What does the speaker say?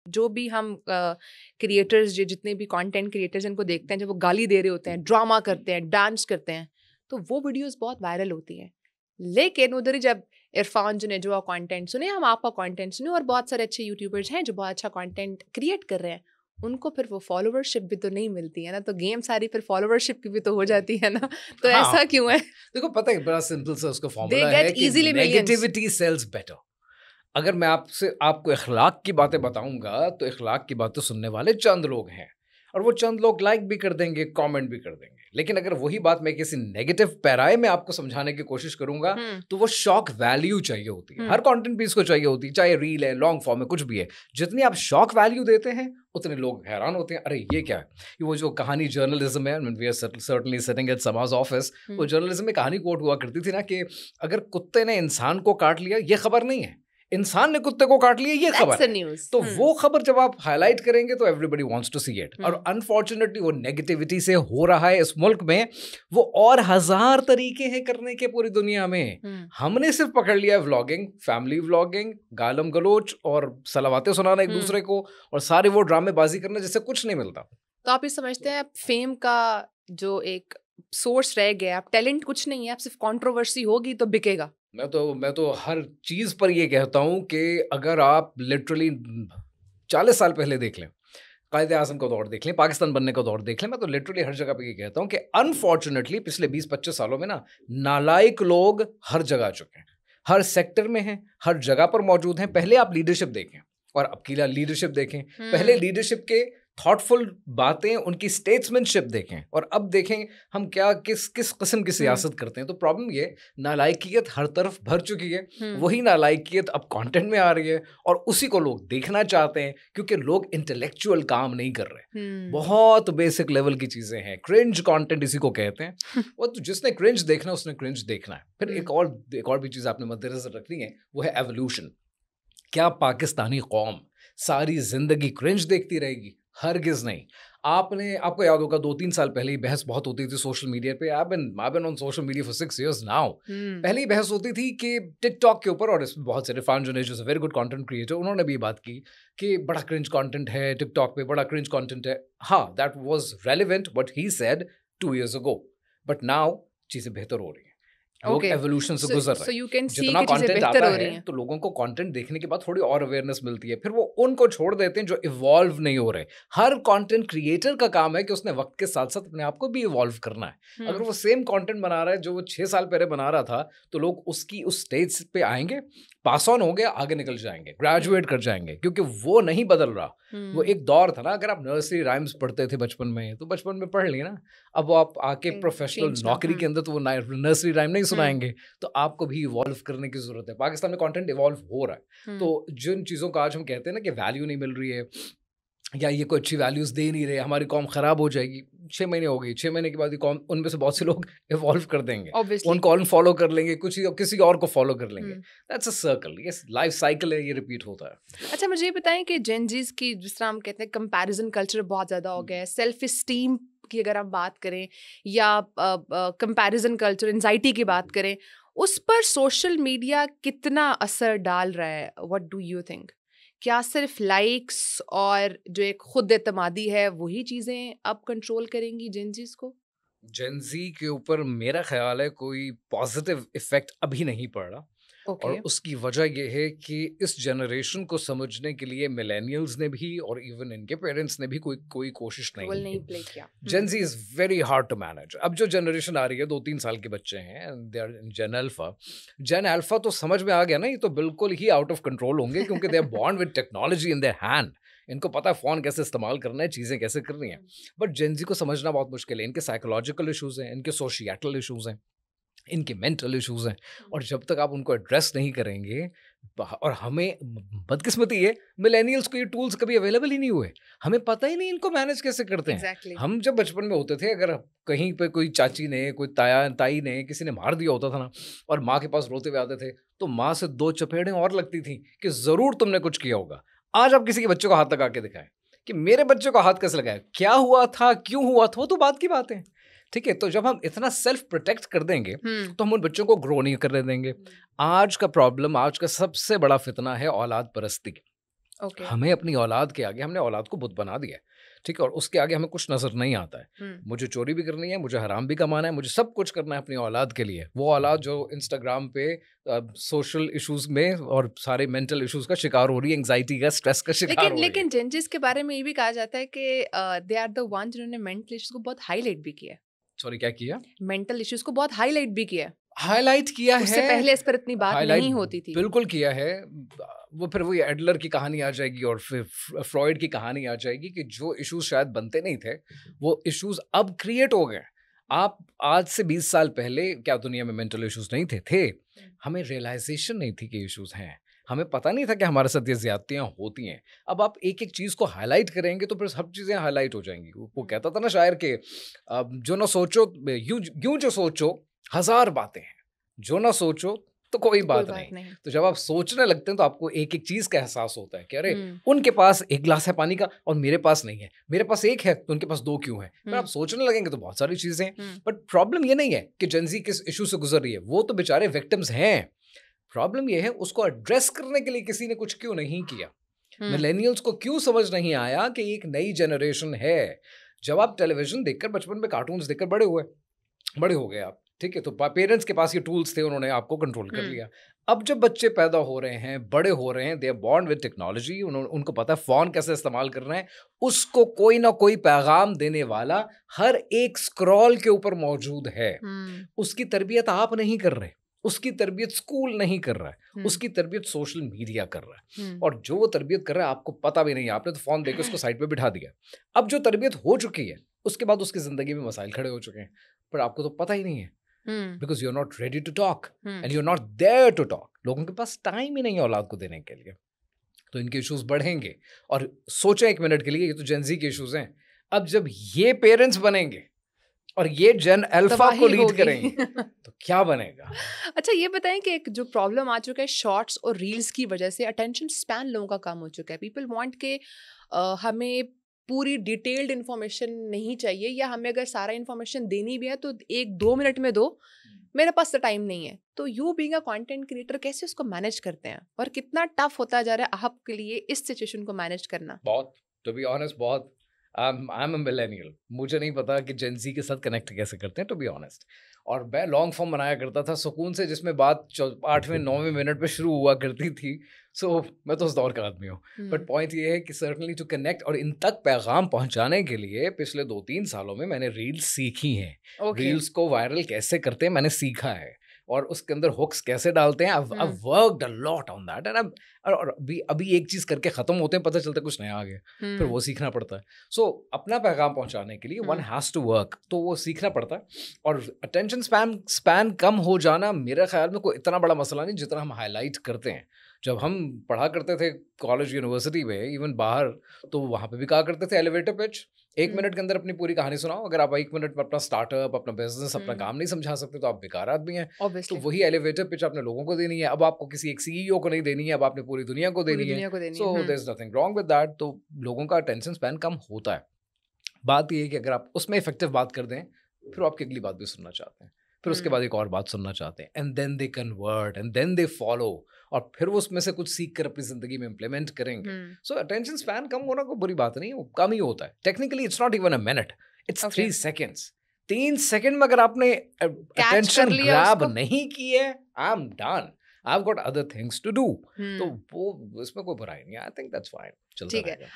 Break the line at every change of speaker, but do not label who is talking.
जो भी हम क्रिएटर्स जितने भी कंटेंट क्रिएटर्स इनको देखते हैं, जब वो गाली दे रहे होते हैं, ड्रामा करते हैं, डांस करते हैं, तो वो वीडियोस बहुत वायरल होती हैं। लेकिन उधर ही जब इरफान जुनेजो का कंटेंट सुने, हम आपका कंटेंट सुने, और बहुत सारे अच्छे यूट्यूबर्स हैं जो बहुत अच्छा कंटेंट क्रिएट कर रहे हैं, उनको फिर वो फॉलोवरशिप भी तो नहीं मिलती है ना, तो गेम सारी फिर फॉलोवरशिप की भी तो हो जाती है ना, तो
हाँ,
ऐसा क्यों है?
देखो पता है बड़ा सिंपल सा उसका
दे
फॉर्मूला
गेट
है कि
easily millions.
Negativity sells better. अगर मैं आपको इखलाक की बातें बताऊंगा तो इखलाक की बातें सुनने वाले चंद लोग हैं, और वो चंद लोग लाइक भी कर देंगे, कमेंट भी कर देंगे। लेकिन अगर वही बात मैं किसी नेगेटिव पैराए में आपको समझाने की कोशिश करूंगा तो वो शॉक वैल्यू चाहिए होती है, हर कंटेंट पीस को चाहिए होती है, चाहे रील है, लॉन्ग फॉर्म है, कुछ भी है। जितनी आप शॉक वैल्यू देते हैं उतने लोग हैरान होते हैं, अरे ये क्या है। ये वो जो कहानी जर्नलिज्म है, we are certainly sitting at समाज ऑफिस, वो जर्नलिज्म में कहानी कोट हुआ करती थी ना कि अगर कुत्ते ने इंसान को काट लिया ये खबर नहीं है, इंसान ने कुत्ते को काट लिया ये खबर है। तो वो खबर जब आप हाईलाइट करेंगे तो everybody wants to see it. और अनफॉर्चुनेटली वो नेगेटिविटी से हो रहा है इस मुल्क में, वो और 1000 तरीके हैं करने के पूरी दुनिया में। हमने सिर्फ पकड़ लिया है व्लॉगिंग, फैमिली व्लॉगिंग, गालम गलोच और सलावातें सुनाना एक दूसरे को, और सारे वो ड्रामेबाजी करना जिससे कुछ नहीं मिलता।
तो आप ये समझते हैं फेम का जो एक सोर्स रह गया, आप टैलेंट कुछ नहीं है, आप सिर्फ कंट्रोवर्सी होगी तो बिकेगा?
मैं तो हर चीज पर ये कहता हूं कि अगर आप लिटरली 40 साल पहले देख लें, कायदे आज़म का दौर देख लें, पाकिस्तान बनने का दौर देख लें, मैं तो लिटरली हर जगह पे ये कहता हूं कि अनफॉर्चुनेटली पिछले 20-25 सालों में ना नालायक लोग हर जगह आ चुके हैं, हर सेक्टर में हैं, हर जगह पर मौजूद हैं। पहले आप लीडरशिप देखें और अब की लीडरशिप देखें। पहले लीडरशिप के थॉटफुल बातें, उनकी स्टेट्समैनशिप देखें, और अब देखें हम क्या किस किस किस्म की सियासत करते हैं। तो प्रॉब्लम ये, नालायकियत हर तरफ भर चुकी है, वही नालायकियत अब कंटेंट में आ रही है, और उसी को लोग देखना चाहते हैं, क्योंकि लोग इंटेलेक्चुअल काम नहीं कर रहे, बहुत बेसिक लेवल की चीजें हैं। क्रिंज कंटेंट इसी को कहते हैं। और तो जिसने क्रिंज देखना उसने क्रिंज देखना है। फिर एक और भी चीज आपने मद्देनजर रखनी है, वो है एवोल्यूशन। क्या पाकिस्तानी कौम सारी जिंदगी क्रिंज देखती रहेगी? हरगिज नहीं। आपको याद होगा 2-3 साल पहले ही बहस बहुत होती थी सोशल मीडिया पे। I been on social media for 6 years now. पहले ही बहस होती थी कि टिकटॉक के ऊपर, और इसमें बहुत सारे Irfan Junejo is a very good content creator, उन्होंने भी बात की कि बड़ा क्रिंज कंटेंट है टिकटॉक पे, बड़ा क्रिंज कंटेंट है। हाँ, that was relevant what he said 2 years ago, but now चीजें बेहतर हो रही हैं, लोग एवोल्यूशन से गुजर रहे हैं। जितना कंटेंट आता है तो लोगों को कंटेंट देखने के बाद थोड़ी और अवेयरनेस मिलती है, फिर वो उनको छोड़ देते हैं जो इवॉल्व नहीं हो रहे। हर कंटेंट क्रिएटर का काम है कि उसने वक्त के साथ साथ अपने आप को भी इवॉल्व करना है। अगर वो सेम कंटेंट बना रहा है जो वो 6 साल पहले बना रहा था, तो लोग उसकी उस स्टेज पे आएंगे, पास ऑन होंगे, आगे निकल जाएंगे, ग्रेजुएट कर जाएंगे, क्योंकि वो नहीं बदल रहा। वो एक दौर था ना, अगर आप नर्सरी राइम्स पढ़ते थे बचपन में तो बचपन में पढ़ लिया ना, अब वो आप आके प्रोफेशनल नौकरी के अंदर तो वो नर्सरी राइम नहीं सुनाएंगे। तो आपको भी इवॉल्व करने की जरूरत है। पाकिस्तान में कंटेंट इवॉल्व हो रहा है। तो जिन चीज़ों का आज हम कहते हैं ना कि वैल्यू नहीं मिल रही है, या ये कोई अच्छी वैल्यूज दे नहीं रहे, हमारी कौम खराब हो जाएगी, 6 महीने हो गई, 6 महीने के बाद कौम, उनमें से बहुत से लोग इवॉल्व कर देंगे, उनको फॉलो कर लेंगे, किसी और को फॉलो कर लेंगे। दैट्स अ सर्कल, ये लाइफ साइकिल है, ये रिपीट होता है।
अच्छा, मुझे ये बताएं कि जेन जीज की, जिस तरह हम कहते हैं कंपैरिजन कल्चर बहुत ज़्यादा हो गया है, सेल्फ इस्टीम की अगर हम बात करें, या कंपैरिजन कल्चर, एंजाइटी की बात करें, उस पर सोशल मीडिया कितना असर डाल रहा है? What do you think? क्या सिर्फ लाइक्स और जो एक खुद एतमादी है वही चीज़ें अब कंट्रोल करेंगी जेन जीज को?
जेन जी के ऊपर मेरा ख्याल है कोई पॉजिटिव इफेक्ट अभी नहीं पड़ रहा। और उसकी वजह यह है कि इस जनरेशन को समझने के लिए मिलेनियल्स ने भी और इवन इनके पेरेंट्स ने भी कोई कोशिश नहीं की। Gen Z is very hard to manage. अब जो जनरेशन आ रही है 2-3 साल के बच्चे हैं, they are Gen Alpha. Gen Alpha तो समझ में आ गया ना, ये तो बिल्कुल ही आउट ऑफ कंट्रोल होंगे, क्योंकि they are born with technology in their hand. इनको पता है फ़ोन कैसे इस्तेमाल करना है, चीज़ें कैसे करनी है। बट जेन जी को समझना बहुत मुश्किल है। इनके साइकोलॉजिकल इशूज़ हैं, इनके सोशिएटल इशूज़ हैं, इनके मेंटल इश्यूज हैं, और जब तक आप उनको एड्रेस नहीं करेंगे, और हमें बदकिस्मती है मिलेनियल्स को ये टूल्स कभी अवेलेबल ही नहीं हुए, हमें पता ही नहीं इनको मैनेज कैसे करते हैं। हम जब बचपन में होते थे, अगर कहीं पे कोई चाची ने, कोई ताई ने, किसी ने मार दिया होता था ना, और माँ के पास रोते हुए आते थे, तो माँ से 2 चपेड़ें और लगती थी कि ज़रूर तुमने कुछ किया होगा। आज आप किसी के बच्चे को हाथ लगा के दिखाएं कि मेरे बच्चे को हाथ कैसे लगाया, क्या हुआ था, क्यों हुआ था, वो तो बात की बात है। ठीक है, तो जब हम इतना सेल्फ प्रोटेक्ट कर देंगे तो हम उन बच्चों को ग्रो नहीं करने देंगे। आज का प्रॉब्लम, आज का सबसे बड़ा फितना है औलाद परस्ती।
ओके
हमें अपनी औलाद के आगे, हमने औलाद को बुत बना दिया है, ठीक है, और उसके आगे हमें कुछ नजर नहीं आता है। मुझे चोरी भी करनी है, मुझे हराम भी कमाना है, मुझे सब कुछ करना है अपनी औलाद के लिए। वो औलाद जो इंस्टाग्राम पे सोशल इश्यूज में और सारे मेंटल इश्यूज का शिकार हो रही है, एंजाइटी का, स्ट्रेस का शिकार हो रही है।
लेकिन जेंजिस के बारे में ये भी कहा जाता है कि दे आर द वन जिन्होंने मेंटल इश्यूज को बहुत हाईलाइट भी किया है।
सॉरी, क्या किया?
मेंटल इश्यूज को बहुत हाईलाइट भी किया है।
हाईलाइट किया
उससे
है,
पहले इस पर इतनी बात
हाईलाइट
नहीं होती थी।
बिल्कुल किया है। वो फिर वही एडलर की कहानी आ जाएगी और फिर फ्रॉइड की कहानी आ जाएगी कि जो इश्यूज शायद बनते नहीं थे, वो इश्यूज अब क्रिएट हो गए। आप आज से 20 साल पहले क्या दुनिया में मेंटल इश्यूज नहीं थे? हमें रियलाइजेशन नहीं थी कि इश्यूज हैं, हमें पता नहीं था कि हमारे साथ ये ज्यादतियां होती हैं। अब आप एक एक चीज को हाईलाइट करेंगे तो फिर सब चीजें हाईलाइट हो जाएंगी। वो कहता था ना शायर के, जो ना सोचो यूं जो सोचो 1000 बातें हैं, जो ना सोचो तो कोई बात नहीं। तो जब आप सोचने लगते हैं तो आपको एक एक चीज का एहसास होता है कि अरे उनके पास 1 गिलास है पानी का और मेरे पास नहीं है, मेरे पास 1 है तो उनके पास 2 क्यों है। फिर आप सोचने लगेंगे तो बहुत सारी चीजें हैं। बट प्रॉब्लम ये नहीं है कि जेनजी किस इशू से गुजर रही है, वो तो बेचारे विक्टिम्स हैं। प्रॉब्लम ये है उसको एड्रेस करने के लिए किसी ने कुछ क्यों नहीं किया। मिलेनियल्स को क्यों समझ नहीं आया कि एक नई जनरेशन है। जब आप टेलीविजन देखकर, बचपन में कार्टून्स देखकर बड़े हो गए आप, ठीक है, तो पेरेंट्स के पास ये टूल्स थे, उन्होंने आपको कंट्रोल कर लिया। अब जब बच्चे पैदा हो रहे हैं, बड़े हो रहे हैं, they are born with technology, उनको पता है फोन कैसे इस्तेमाल करना है, उसको कोई ना कोई पैगाम देने वाला हर एक स्क्रॉल के ऊपर मौजूद है। उसकी तरबियत आप नहीं कर रहे, उसकी तरबियत स्कूल नहीं कर रहा है, उसकी तरबियत सोशल मीडिया कर रहा है। और जो वो तरबियत कर रहा है आपको पता भी नहीं है, आपने तो फोन देकर उसको साइड पे बिठा दिया। अब जो तरबियत हो चुकी है उसके बाद उसकी जिंदगी में मसाइल खड़े हो चुके हैं, पर आपको तो पता ही नहीं है, because you are not ready to talk and you are not there to talk. लोगों के पास टाइम ही नहीं है औलाद को देने के लिए, तो इनके इश्यूज बढ़ेंगे। और सोचें एक मिनट के लिए, ये तो जेनजी के इश्यूज हैं। अब जब ये पेरेंट्स बनेंगे और ये जेन अल्फा को लीड करेंगे तो क्या बनेगा।
अच्छा ये बताएं कि एक जो प्रॉब्लम आ चुका है शॉर्ट्स और रील्स की वजह से, अटेंशन स्पैन लोगों का कम हो चुका है। पीपल वांट के हमें पूरी डिटेल्ड इन्फॉर्मेशन नहीं चाहिए, या हमें अगर सारा इन्फॉर्मेशन देनी भी है तो 1-2 मिनट में दो, मेरे पास तो टाइम नहीं है। तो you being a content creator कैसे उसको मैनेज करते हैं, और कितना टफ होता जा रहा है आपके लिए इस सिचुएशन को मैनेज करना?
बहुत, टू बी ऑनेस्ट, बहुत। आई एम अ मिलेनियल, मुझे नहीं पता कि जेनजी के साथ कनेक्ट कैसे करते हैं, टू बी ऑनेस्ट। और मैं लॉन्ग फॉर्म बनाया करता था सुकून से, जिसमें बात 8वें-9वें मिनट पे शुरू हुआ करती थी। सो मैं तो उस दौर का आदमी हूँ। बट पॉइंट ये है कि सर्टनली टू कनेक्ट और इन तक पैगाम पहुंचाने के लिए पिछले 2-3 सालों में मैंने रील्स सीखी हैं। रील्स को वायरल कैसे करते हैं मैंने सीखा है, और उसके अंदर हुक्स कैसे डालते हैं। I've worked a lot on that and और अभी एक चीज करके खत्म होते हैं, पता चलता है कुछ नया आ गया, फिर वो सीखना पड़ता है। सो अपना पैगाम पहुंचाने के लिए वन हैज टू वर्क, तो वो सीखना पड़ता है। और अटेंशन स्पैन कम हो जाना मेरे ख्याल में कोई इतना बड़ा मसला नहीं जितना हम हाईलाइट करते हैं। जब हम पढ़ा करते थे कॉलेज यूनिवर्सिटी में, इवन बाहर, तो वहाँ पे भी कहा करते थे एलिवेटर पिच, 1 मिनट के अंदर अपनी पूरी कहानी सुनाओ। अगर आप 1 मिनट में अपना स्टार्टअप, अपना बिजनेस, अपना काम नहीं समझा सकते तो आप बेकार आदमी हैं। तो वही एलिवेटर पिच आपने लोगों को देनी है। अब आपको किसी एक सीईओ को नहीं देनी है, अब आपने पूरी दुनिया को देनी है। So there is nothing wrong with that. तो लोगों का अटेंशन स्पैन कम होता है। बात ये है कि अगर आप उसमें इफेक्टिव बात कर दें, फिर आपकी अगली बात भी सुनना चाहते हैं, फिर उसके बाद एक और बात सुनना चाहते हैं, and then they convert and then they follow, और फिर वो उसमें से कुछ सीख कर अपनी जिंदगी में इंप्लीमेंट करेंगे। सो अटेंशन स्पैन कम होना कोई बुरी बात नहीं है, वो कम ही होता है। Technically it's not even a minute, it's 3 seconds। 3 second में अगर आपने अटेंशन ग्रैब नहीं की है, I am done, I've got other things to do। तो वो इसमें कोई बुराई नहीं है, आई थिंक दैट्स फाइन, चलता रहेगा।